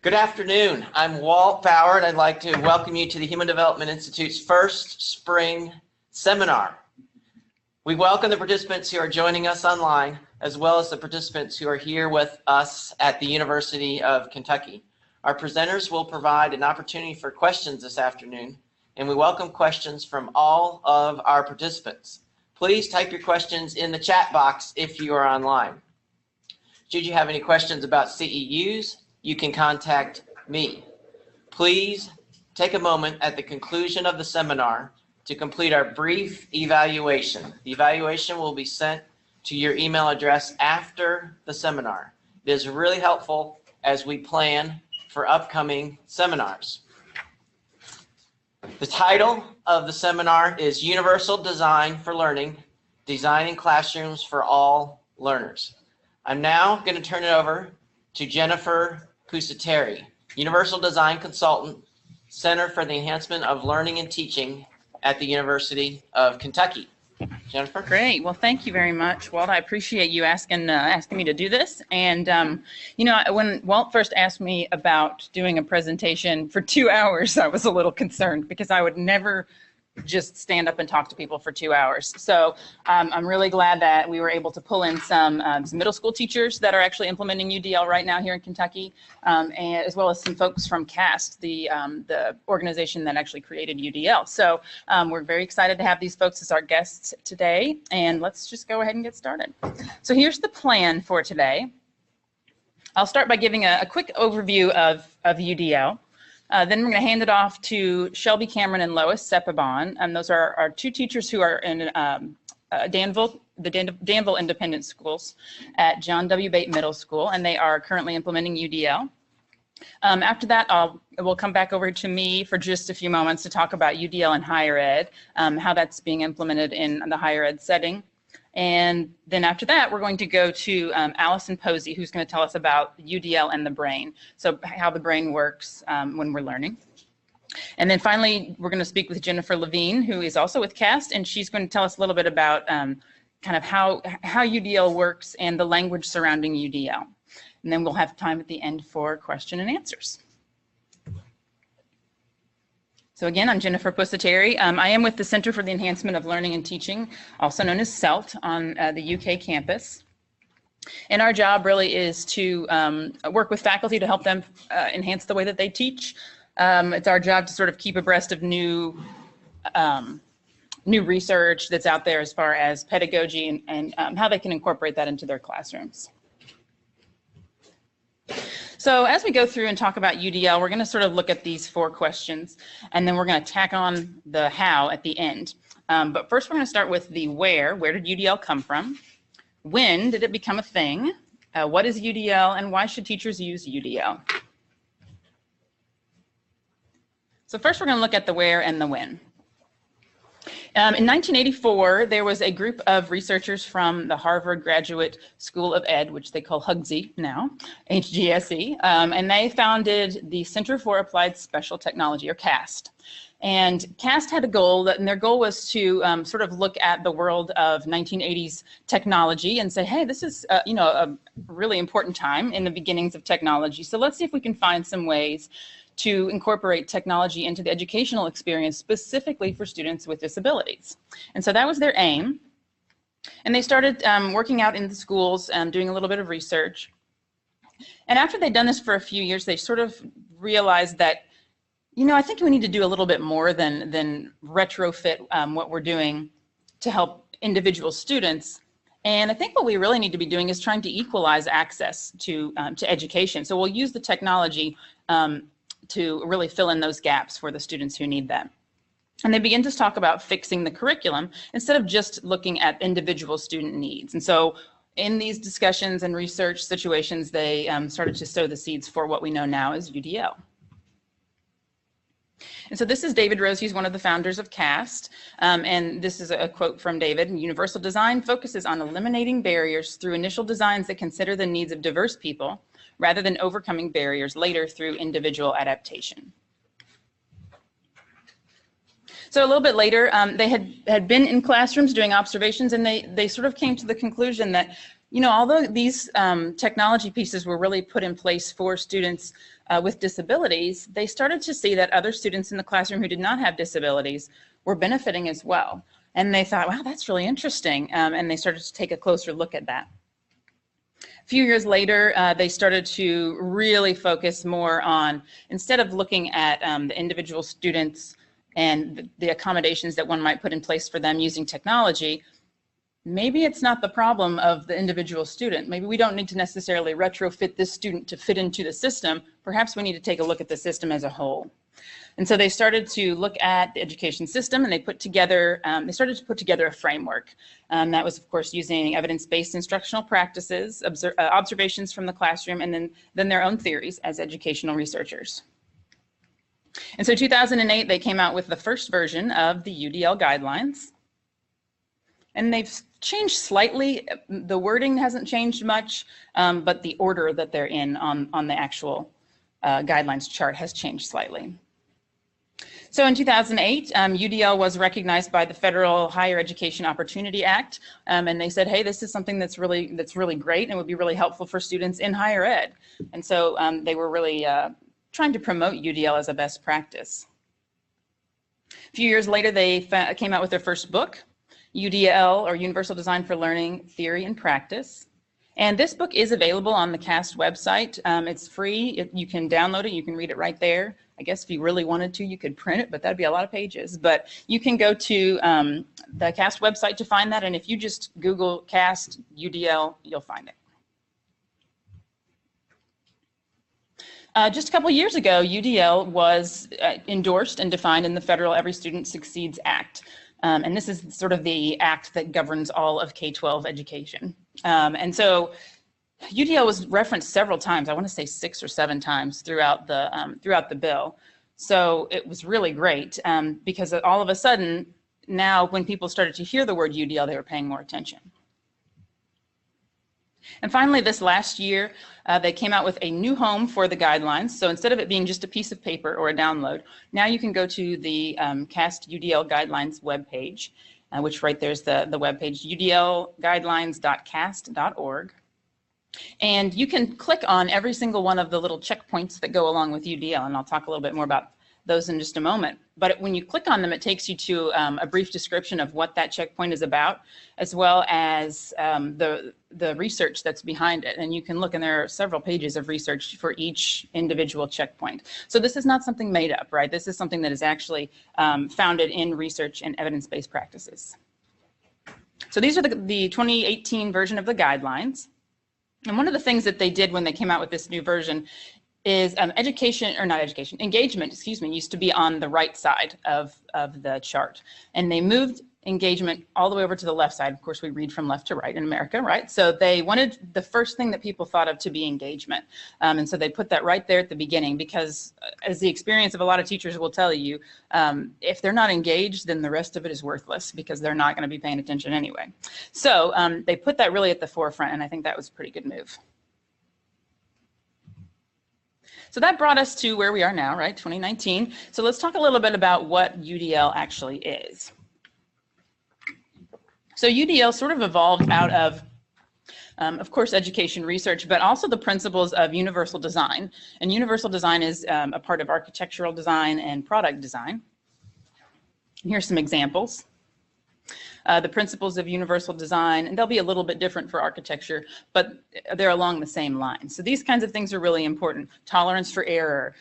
Good afternoon. I'm Walt Bauer, and I'd like to welcome you to the Human Development Institute's first spring seminar. We welcome the participants who are joining us online, as well as the participants who are here with us at the University of Kentucky. Our presenters will provide an opportunity for questions this afternoon, and we welcome questions from all of our participants. Please type your questions in the chat box if you are online. Should you have any questions about CEUs, you can contact me. Please take a moment at the conclusion of the seminar to complete our brief evaluation. The evaluation will be sent to your email address after the seminar. It is really helpful as we plan for upcoming seminars. The title of the seminar is Universal Design for Learning, Designing Classrooms for All Learners. I'm now going to turn it over to Jennifer Pusateri, Universal Design Consultant, Center for the Enhancement of Learning and Teaching at the University of Kentucky. Jennifer? Great. Well, thank you very much, Walt. I appreciate you asking me to do this. And, when Walt first asked me about doing a presentation for 2 hours, I was a little concerned because I would never just stand up and talk to people for 2 hours. So I'm really glad that we were able to pull in some middle school teachers that are actually implementing UDL right now here in Kentucky, and as well as some folks from CAST, the organization that actually created UDL. So we're very excited to have these folks as our guests today, and let's just go ahead and get started. So here's the plan for today. I'll start by giving a quick overview of UDL. Then we're going to hand it off to Shelby Cameron and Lois Sepabon. Those are our two teachers who are in Danville Independent Schools at John W. Bate Middle School, and they are currently implementing UDL. After that, we'll come back over to me for just a few moments to talk about UDL in higher ed, how that's being implemented in the higher ed setting. And then after that, we're going to go to Allison Posey, who's going to tell us about UDL and the brain, so how the brain works when we're learning. And then finally, we're going to speak with Jennifer Levine, who is also with CAST, and she's going to tell us a little bit about kind of how UDL works and the language surrounding UDL. And then we'll have time at the end for question and answers. So again, I'm Jennifer Pusateri. I am with the Center for the Enhancement of Learning and Teaching, also known as CELT, on the UK campus. And our job really is to work with faculty to help them enhance the way that they teach. It's our job to sort of keep abreast of new research that's out there as far as pedagogy and how they can incorporate that into their classrooms. So as we go through and talk about UDL, we're going to sort of look at these 4 questions, and then we're going to tack on the how at the end. But first, we're going to start with the where. Where did UDL come from? When did it become a thing? What is UDL, and why should teachers use UDL? So first, we're going to look at the where and the when. In 1984, there was a group of researchers from the Harvard Graduate School of Ed, which they call HGSE now, HGSE, and they founded the Center for Applied Special Technology, or CAST. And CAST had a goal, and their goal was to sort of look at the world of 1980s technology and say, hey, this is a really important time in the beginnings of technology. So let's see if we can find some ways to incorporate technology into the educational experience specifically for students with disabilities. And so that was their aim. And they started working out in the schools, doing a little bit of research. And after they'd done this for a few years, they sort of realized that, I think we need to do a little bit more than retrofit what we're doing to help individual students. And I think what we really need to be doing is trying to equalize access to education. So we'll use the technology to really fill in those gaps for the students who need that. And they begin to talk about fixing the curriculum instead of just looking at individual student needs. And so in these discussions and research situations, they started to sow the seeds for what we know now as UDL. And so this is David Rose. He's one of the founders of CAST. And this is a quote from David. Universal design focuses on eliminating barriers through initial designs that consider the needs of diverse people, rather than overcoming barriers later through individual adaptation. So a little bit later, they had been in classrooms doing observations, and they sort of came to the conclusion that, you know, although these technology pieces were really put in place for students with disabilities, they started to see that other students in the classroom who did not have disabilities were benefiting as well. And they thought, wow, that's really interesting. And they started to take a closer look at that. A few years later, they started to really focus more on, instead of looking at the individual students and the accommodations that one might put in place for them using technology, maybe it's not the problem of the individual student. Maybe we don't need to necessarily retrofit this student to fit into the system. Perhaps we need to take a look at the system as a whole. And so they started to look at the education system, and they started to put together a framework. That was, of course, using evidence-based instructional practices, observations from the classroom, and then their own theories as educational researchers. And so 2008, they came out with the first version of the UDL guidelines. And they've changed slightly. The wording hasn't changed much, but the order that they're in on the actual guidelines chart has changed slightly. So in 2008, UDL was recognized by the Federal Higher Education Opportunity Act, and they said, hey, this is something that's really great and would be really helpful for students in higher ed. And so they were really trying to promote UDL as a best practice. A few years later, they came out with their first book, UDL, or Universal Design for Learning, Theory and Practice. And this book is available on the CAST website. It's free. You can download it. You can read it right there. I guess if you really wanted to, you could print it, but that'd be a lot of pages. But you can go to the CAST website to find that. And if you just Google CAST UDL, you'll find it. Just a couple years ago, UDL was endorsed and defined in the Federal Every Student Succeeds Act. And this is sort of the act that governs all of K-12 education. And so UDL was referenced several times. I want to say 6 or 7 times throughout the bill. So it was really great because all of a sudden, now when people started to hear the word UDL, they were paying more attention. And finally, this last year, they came out with a new home for the guidelines. So instead of it being just a piece of paper or a download, now you can go to the CAST UDL Guidelines webpage, which right there's the webpage, udlguidelines.cast.org. And you can click on every single one of the little checkpoints that go along with UDL, and I'll talk a little bit more about those in just a moment. But when you click on them, it takes you to a brief description of what that checkpoint is about, as well as the research that's behind it. And you can look, and there are several pages of research for each individual checkpoint. So this is not something made up, right? This is something that is actually founded in research and evidence-based practices. So these are the 2018 version of the guidelines. And one of the things that they did when they came out with this new version is engagement, used to be on the right side of the chart. And they moved engagement all the way over to the left side. Of course, we read from left to right in America, right? So they wanted the first thing that people thought of to be engagement. And so they put that right there at the beginning because, as the experience of a lot of teachers will tell you, if they're not engaged, then the rest of it is worthless because they're not going to be paying attention anyway. So they put that really at the forefront, and I think that was a pretty good move. So that brought us to where we are now, right, 2019. So let's talk a little bit about what UDL actually is. So UDL sort of evolved out of course, education research, but also the principles of universal design. And universal design is a part of architectural design and product design. And here's some examples. The principles of universal design, and they'll be a little bit different for architecture, but they're along the same line. So these kinds of things are really important. Tolerance for error,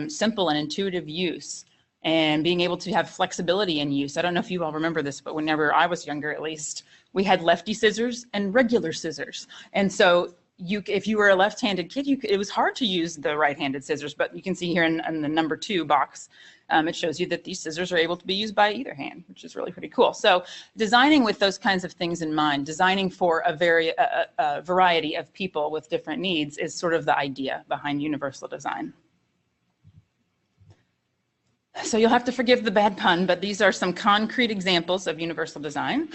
simple and intuitive use, and being able to have flexibility in use. I don't know if you all remember this, but whenever I was younger, at least, we had lefty scissors and regular scissors. And so if you were a left-handed kid, it was hard to use the right-handed scissors, but you can see here in the number 2 box, it shows you that these scissors are able to be used by either hand, which is really pretty cool. So designing with those kinds of things in mind, designing for a variety of people with different needs is sort of the idea behind universal design. So you'll have to forgive the bad pun, but these are some concrete examples of universal design.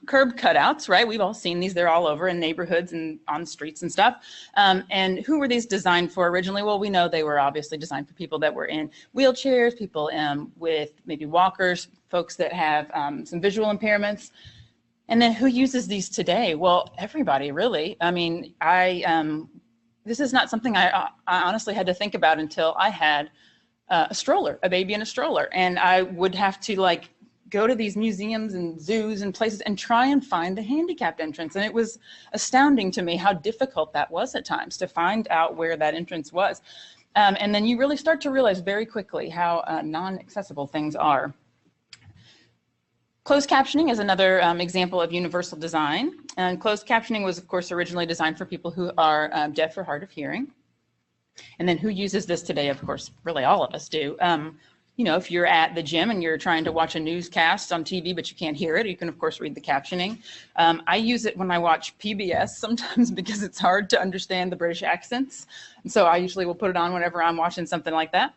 Curb cutouts, right? We've all seen these. They're all over in neighborhoods and on streets and stuff. And who were these designed for originally? Well, we know they were obviously designed for people that were in wheelchairs, people with maybe walkers, folks that have some visual impairments. And then who uses these today? Well, everybody really. I mean, this is not something I honestly had to think about until I had a stroller, a baby in a stroller. And I would have to like go to these museums and zoos and places and try and find the handicapped entrance. And it was astounding to me how difficult that was at times to find out where that entrance was. And then you really start to realize very quickly how non-accessible things are. Closed captioning is another example of universal design. And closed captioning was, of course, originally designed for people who are deaf or hard of hearing. And then who uses this today? Of course, really all of us do. You know, if you're at the gym and you're trying to watch a newscast on TV, but you can't hear it, you can, of course, read the captioning. I use it when I watch PBS sometimes because it's hard to understand the British accents. And so I usually will put it on whenever I'm watching something like that.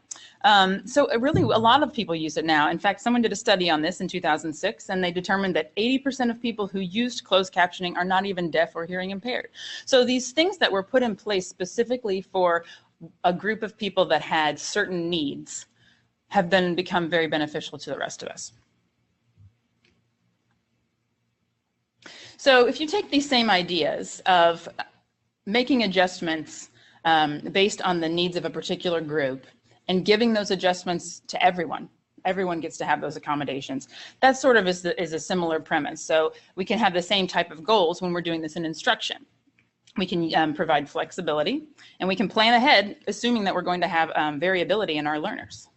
So really, a lot of people use it now. In fact, someone did a study on this in 2006, and they determined that 80% of people who used closed captioning are not even deaf or hearing impaired. So these things that were put in place specifically for a group of people that had certain needs have then become very beneficial to the rest of us. So if you take these same ideas of making adjustments based on the needs of a particular group and giving those adjustments to everyone gets to have those accommodations. That sort of is a similar premise. So we can have the same type of goals when we're doing this in instruction. We can provide flexibility, and we can plan ahead, assuming that we're going to have variability in our learners.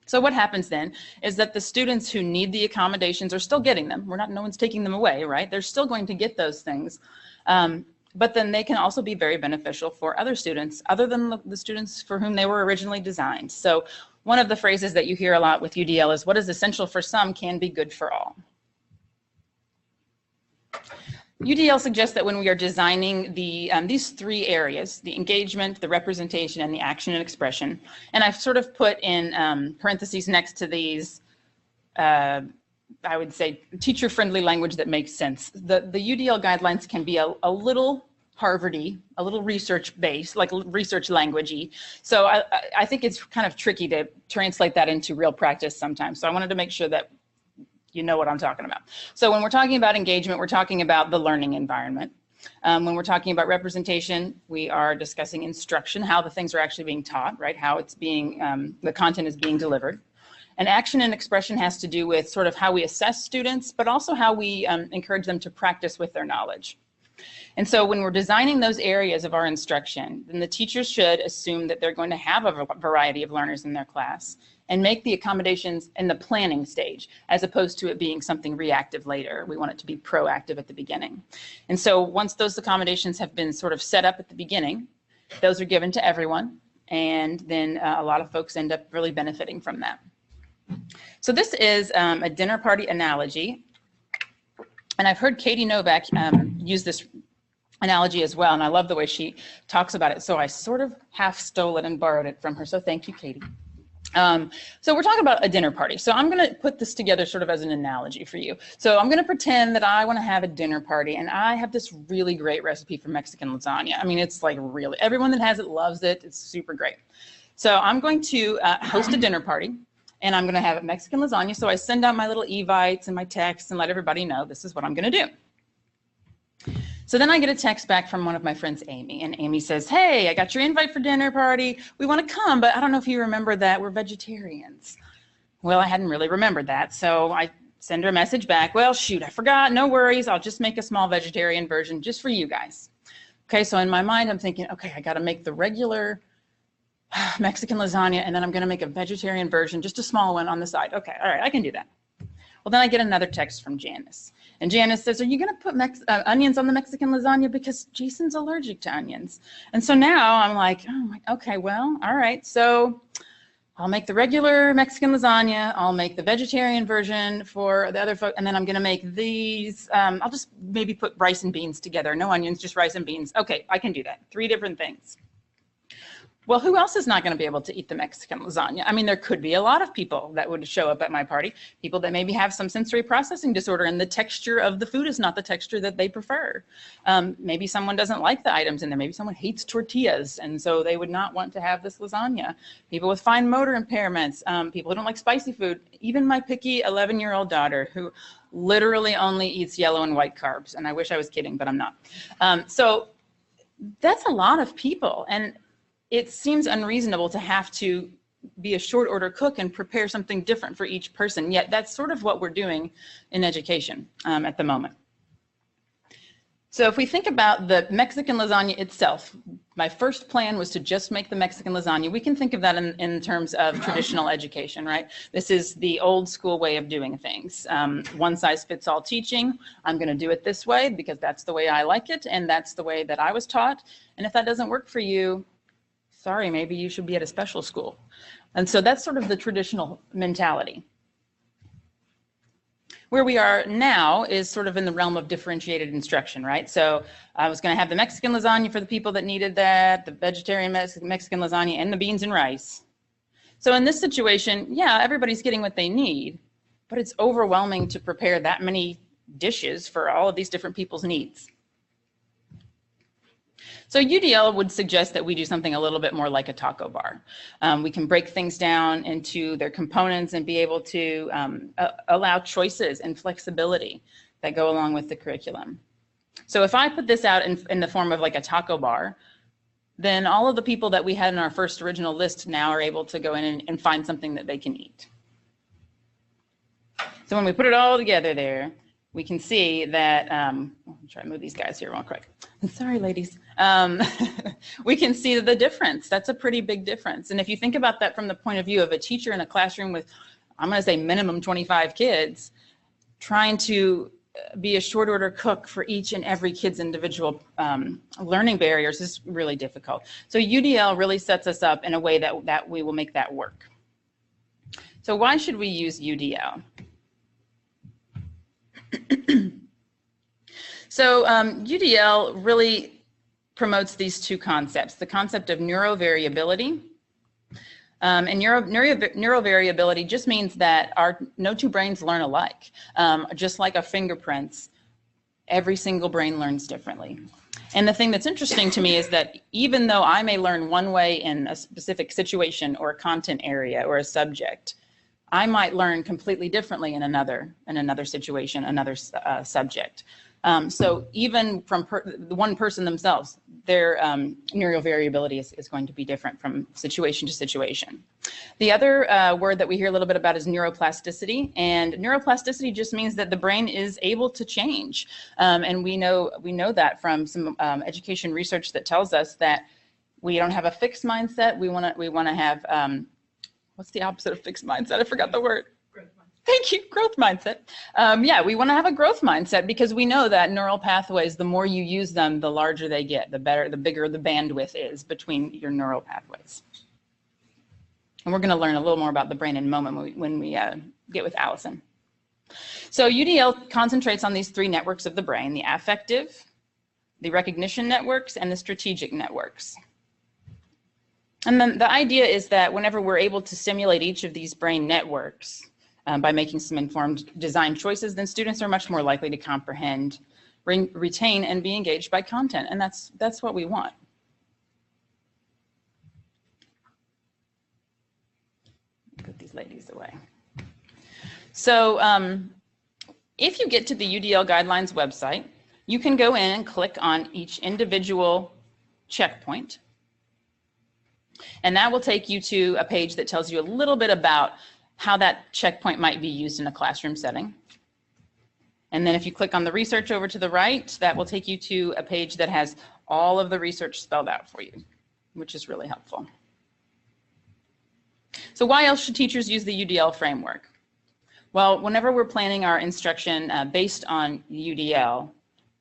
So what happens then is that the students who need the accommodations are still getting them. No one's taking them away, right? They're still going to get those things. But then they can also be very beneficial for other students other than the students for whom they were originally designed. So one of the phrases that you hear a lot with UDL is what is essential for some can be good for all. UDL suggests that when we are designing these three areas, the engagement, the representation, and the action and expression, and I've sort of put in parentheses next to these, I would say, teacher-friendly language that makes sense. The UDL guidelines can be a little Harvard-y, a little research-based, like research language-y. So I think it's kind of tricky to translate that into real practice sometimes. So I wanted to make sure that you know what I'm talking about. So when we're talking about engagement, we're talking about the learning environment. When we're talking about representation, we are discussing instruction, how the things are actually being taught, right? How it's being, the content is being delivered. And action and expression has to do with sort of how we assess students, but also how we encourage them to practice with their knowledge. And so when we're designing those areas of our instruction, then the teachers should assume that they're going to have a variety of learners in their class and make the accommodations in the planning stage, as opposed to it being something reactive later. We want it to be proactive at the beginning. And so once those accommodations have been sort of set up at the beginning, those are given to everyone. And then a lot of folks end up really benefiting from that. So this is a dinner party analogy. And I've heard Katie Novak use this analogy as well. And I love the way she talks about it. So I sort of half stole it and borrowed it from her. So thank you, Katie. So we're talking about a dinner party. So I'm going to put this together sort of as an analogy for you. So I'm going to pretend that I want to have a dinner party, and I have this really great recipe for Mexican lasagna. I mean, it's like really, everyone that has it loves it. It's super great. So I'm going to host a dinner party, and I'm going to have Mexican lasagna. So I send out my little evites and my texts and let everybody know this is what I'm going to do. So then I get a text back from one of my friends, Amy, and Amy says, hey, I got your invite for dinner party. We want to come, but I don't know if you remember that we're vegetarians. Well, I hadn't really remembered that. So I send her a message back. Well, shoot, I forgot. No worries. I'll just make a small vegetarian version just for you guys. Okay, so in my mind, I'm thinking, okay, I got to make the regular Mexican lasagna, and then I'm going to make a vegetarian version, just a small one on the side. Okay, all right, I can do that. Well, then I get another text from Janice. And Janice says, are you going to put onions on the Mexican lasagna? Because Jason's allergic to onions. And so now I'm like, oh, okay, well, all right. So I'll make the regular Mexican lasagna. I'll make the vegetarian version for the other folks. And then I'm going to make these. I'll just maybe put rice and beans together. No onions, just rice and beans. Okay, I can do that. 3 different things. Well, who else is not going to be able to eat the Mexican lasagna? I mean, there could be a lot of people that would show up at my party, people that maybe have some sensory processing disorder and the texture of the food is not the texture that they prefer. Maybe someone doesn't like the items in there. Maybe someone hates tortillas, and so they would not want to have this lasagna. People with fine motor impairments, people who don't like spicy food, even my picky 11-year-old daughter who literally only eats yellow and white carbs. And I wish I was kidding, but I'm not. So that's a lot of people. And it seems unreasonable to have to be a short order cook and prepare something different for each person. Yet that's sort of what we're doing in education at the moment. So if we think about the Mexican lasagna itself, my first plan was to just make the Mexican lasagna. We can think of that in terms of traditional education, right? This is the old school way of doing things. One size fits all teaching. I'm going to do it this way because that's the way I like it and that's the way that I was taught. And if that doesn't work for you, sorry, maybe you should be at a special school. And so that's sort of the traditional mentality. Where we are now is sort of in the realm of differentiated instruction, right? So I was going to have the Mexican lasagna for the people that needed that, the vegetarian Mexican lasagna, and the beans and rice. So in this situation, yeah, everybody's getting what they need, but it's overwhelming to prepare that many dishes for all of these different people's needs. So UDL would suggest that we do something a little bit more like a taco bar. We can break things down into their components and be able to allow choices and flexibility that go along with the curriculum. So if I put this out in the form of like a taco bar, then all of the people that we had in our first original list now are able to go in and find something that they can eat. So when we put it all together there, we can see that, I'll try to move these guys here real quick. Sorry, ladies. We can see the difference. That's a pretty big difference. And if you think about that from the point of view of a teacher in a classroom with, I'm going to say minimum 25 kids, trying to be a short order cook for each and every kid's individual learning barriers is really difficult. So UDL really sets us up in a way that we will make that work. So why should we use UDL? So UDL really promotes these two concepts, the concept of neurovariability. And neurovariability just means that no two brains learn alike. Just like a fingerprints, every single brain learns differently. And the thing that's interesting to me is that even though I may learn one way in a specific situation or a content area or a subject, I might learn completely differently in another situation, another subject. So even from the one person themselves, their neurovariability is going to be different from situation to situation. The other word that we hear a little bit about is neuroplasticity, and neuroplasticity just means that the brain is able to change. And we know that from some education research that tells us that we don't have a fixed mindset. We want to have what's the opposite of fixed mindset? I forgot the word. Growth mindset. Thank you, growth mindset. Yeah, we want to have a growth mindset because we know that neural pathways, the more you use them, the larger they get, the bigger the bandwidth is between your neural pathways. And we're going to learn a little more about the brain in a moment when we get with Allison. So UDL concentrates on these three networks of the brain, the affective, the recognition networks, and the strategic networks. And then the idea is that whenever we're able to simulate each of these brain networks by making some informed design choices, then students are much more likely to comprehend, retain, and be engaged by content. And that's what we want. Put these ladies away. So if you get to the UDL Guidelines website, you can go in and click on each individual checkpoint. And that will take you to a page that tells you a little bit about how that checkpoint might be used in a classroom setting. And then if you click on the research over to the right, that will take you to a page that has all of the research spelled out for you, which is really helpful. So why else should teachers use the UDL framework? Well, whenever we're planning our instruction based on UDL,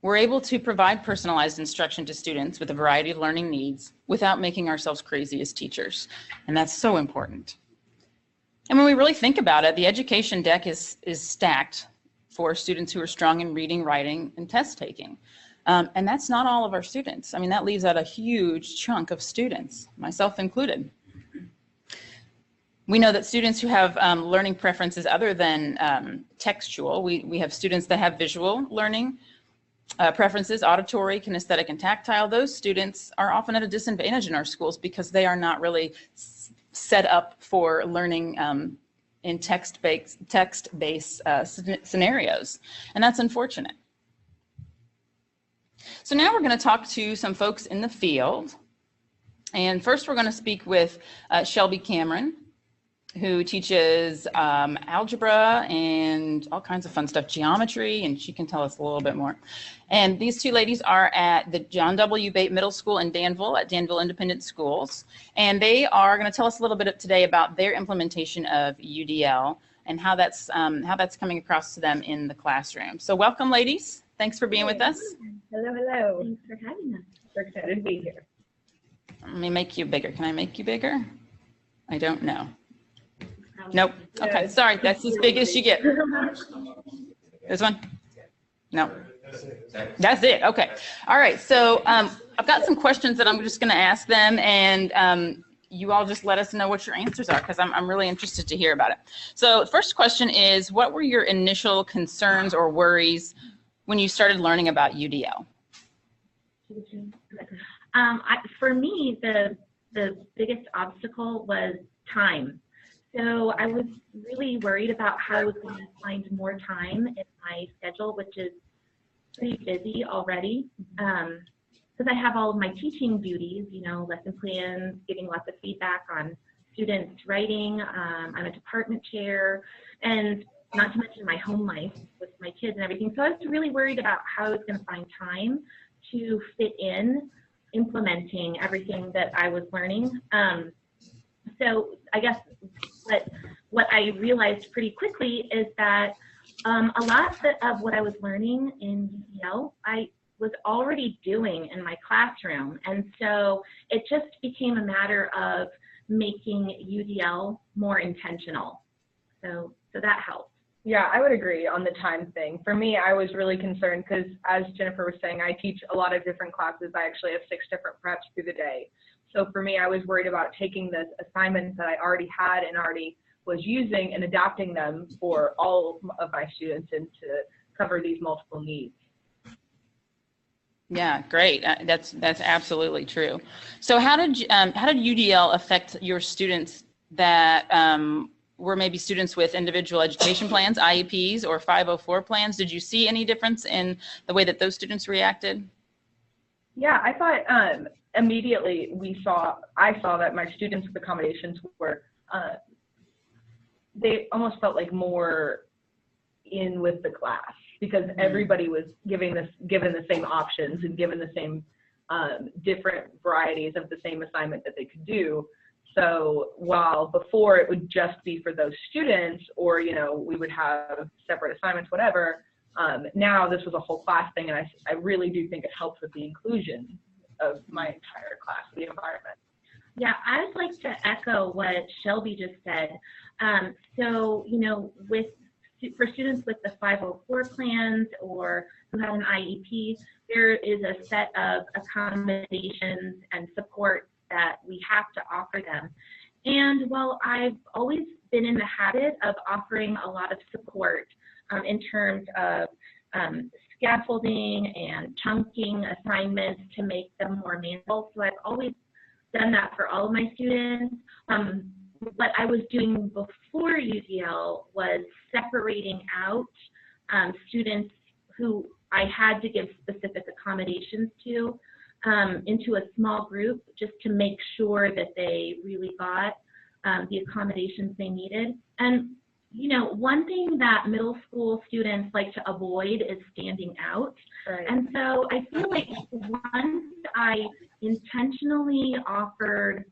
we're able to provide personalized instruction to students with a variety of learning needs without making ourselves crazy as teachers. And that's so important. And when we really think about it, the education deck is stacked for students who are strong in reading, writing, and test taking. And that's not all of our students. I mean, that leaves out a huge chunk of students, myself included. We know that students who have learning preferences other than textual, we have students that have visual learning preferences, auditory, kinesthetic, and tactile. Those students are often at a disadvantage in our schools because they are not really set up for learning in text-based scenarios, and that's unfortunate. So now we're going to talk to some folks in the field, and first we're going to speak with Shelby Cameron, who teaches algebra and all kinds of fun stuff, geometry, and she can tell us a little bit more. And these two ladies are at the John W. Bate Middle School in Danville at Danville Independent Schools. And they are going to tell us a little bit today about their implementation of UDL and how that's coming across to them in the classroom. So welcome, ladies. Thanks for being with us. Hello, hello. Thanks for having us. We're excited to be here. Let me make you bigger. Can I make you bigger? I don't know. Nope. Okay, sorry. That's as big as you get. This one? No. That's it. Okay. All right. So I've got some questions that I'm just going to ask them, and you all just let us know what your answers are, because I'm really interested to hear about it. So the first question is, what were your initial concerns or worries when you started learning about UDL? For me, the biggest obstacle was time. So I was really worried about how I was going to find more time in my schedule, which is pretty busy already, because I have all of my teaching duties, you know, lesson plans, giving lots of feedback on students' writing. I'm a department chair, and not to mention my home life with my kids and everything. So I was really worried about how I was going to find time to fit in implementing everything that I was learning. So I guess what I realized pretty quickly is that a lot of what I was learning in UDL, I was already doing in my classroom. And so it just became a matter of making UDL more intentional. So that helped. Yeah, I would agree on the time thing. For me, I was really concerned because, as Jennifer was saying, I teach a lot of different classes. I actually have 6 different preps through the day. So for me, I was worried about taking the assignments that I already had and already was using and adapting them for all of my students and to cover these multiple needs. Yeah, great. That's absolutely true. So how did UDL affect your students that were maybe students with individual education plans, IEPs, or 504 plans? Did you see any difference in the way that those students reacted? Yeah, I thought immediately I saw that my students with accommodations were, they almost felt like more in with the class because everybody was given the same options and given the same different varieties of the same assignment that they could do. So while before it would just be for those students, or, you know, we would have separate assignments, whatever, now this was a whole class thing, and I really do think it helps with the inclusion of my entire class, the environment. Yeah, I would like to echo what Shelby just said. So, you know, for students with the 504 plans or who have an IEP, there is a set of accommodations and support that we have to offer them. And while I've always been in the habit of offering a lot of support in terms of scaffolding and chunking assignments to make them more manageable, so I've always done that for all of my students. What I was doing before UDL was separating out students who I had to give specific accommodations to into a small group, just to make sure that they really got the accommodations they needed. And you know, one thing that middle school students like to avoid is standing out. Right. And so I feel like once I intentionally offered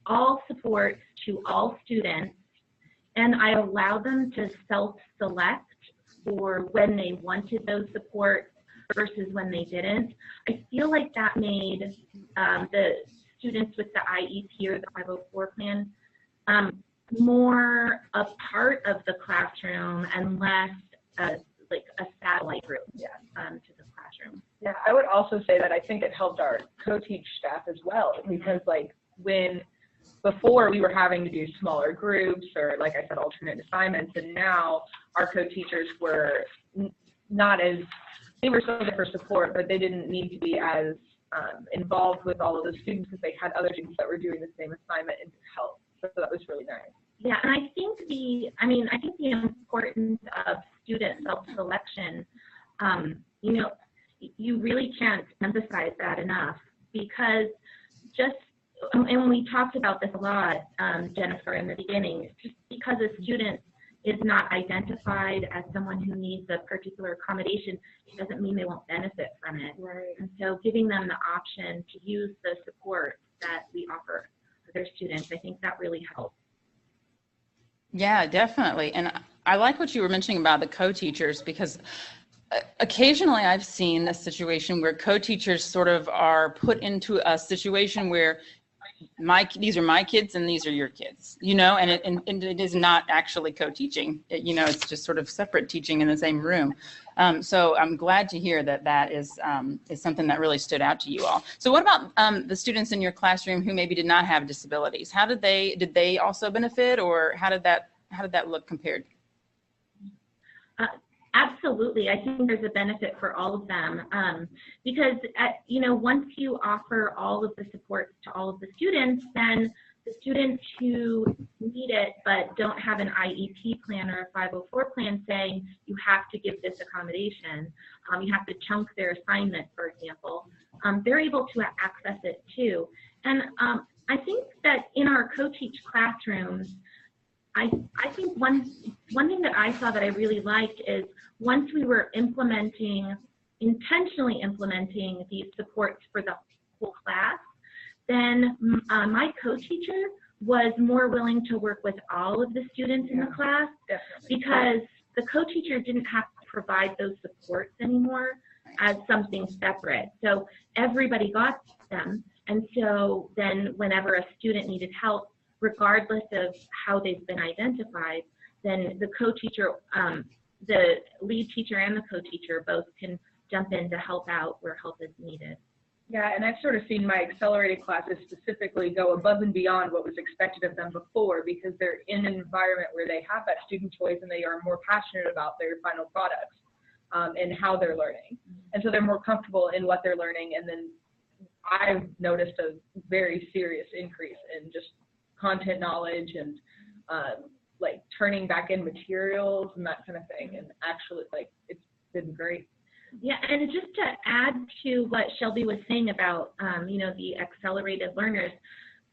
all support to all students, and I allowed them to self-select for when they wanted those supports versus when they didn't, I feel like that made the students with the IEP or the 504 plan more a part of the classroom and less like a satellite group to the classroom. Yeah, I would also say that I think it helped our co-teach staff as well, because like before we were having to do smaller groups or, like I said, alternate assignments, and now our co-teachers were not as, they were still there for support, but they didn't need to be as involved with all of the students because they had other students that were doing the same assignment and could help. So that was really nice. Yeah, and I think the importance of student self-selection, you know, you really can't emphasize that enough, because and we talked about this a lot, Jennifer, in the beginning, just because a student is not identified as someone who needs a particular accommodation, it doesn't mean they won't benefit from it. Right. And so giving them the option to use the support that we offer for their students, I think that really helps. Yeah, definitely. And I like what you were mentioning about the co-teachers, because occasionally I've seen a situation where co-teachers sort of are put into a situation where these are my kids and these are your kids, you know, and it is not actually co-teaching. You know, it's just sort of separate teaching in the same room. So I'm glad to hear that is something that really stood out to you all. So what about the students in your classroom who maybe did not have disabilities? How did they also benefit, or how did that look compared? Absolutely. I think there's a benefit for all of them, because, you know, once you offer all of the supports to all of the students, then the students who need it but don't have an IEP plan or a 504 plan saying you have to give this accommodation, you have to chunk their assignment, for example, they're able to access it too. And I think that in our co-teach classrooms, I think one thing that I saw that I really liked is once we were intentionally implementing these supports for the whole class, then my co-teacher was more willing to work with all of the students in the class, definitely, because the co-teacher didn't have to provide those supports anymore as something separate. So everybody got them, and so then whenever a student needed help, regardless of how they've been identified, then the co-teacher, the lead teacher and the co-teacher both can jump in to help out where help is needed. Yeah, and I've sort of seen my accelerated classes specifically go above and beyond what was expected of them before, because they're in an environment where they have that student choice and they are more passionate about their final products and how they're learning. And so they're more comfortable in what they're learning. And then I've noticed a very serious increase in just content knowledge and like turning back in materials and that kind of thing. And actually, like, it's been great. Yeah, and just to add to what Shelby was saying about, you know, the accelerated learners.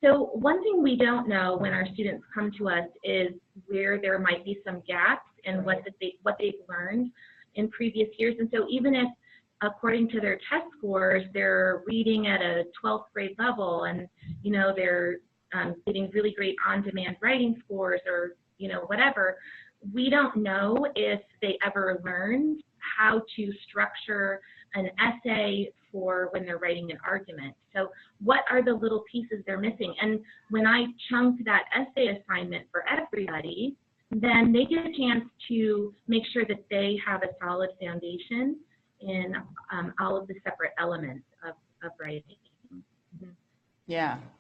So one thing we don't know when our students come to us is where there might be some gaps in what they've learned in previous years. And so even if, according to their test scores, they're reading at a 12th grade level and, you know, they're getting really great on-demand writing scores or, you know, whatever, we don't know if they ever learned how to structure an essay for when they're writing an argument. So what are the little pieces they're missing? And when I chunk that essay assignment for everybody, then they get a chance to make sure that they have a solid foundation in all of the separate elements of writing. Yeah.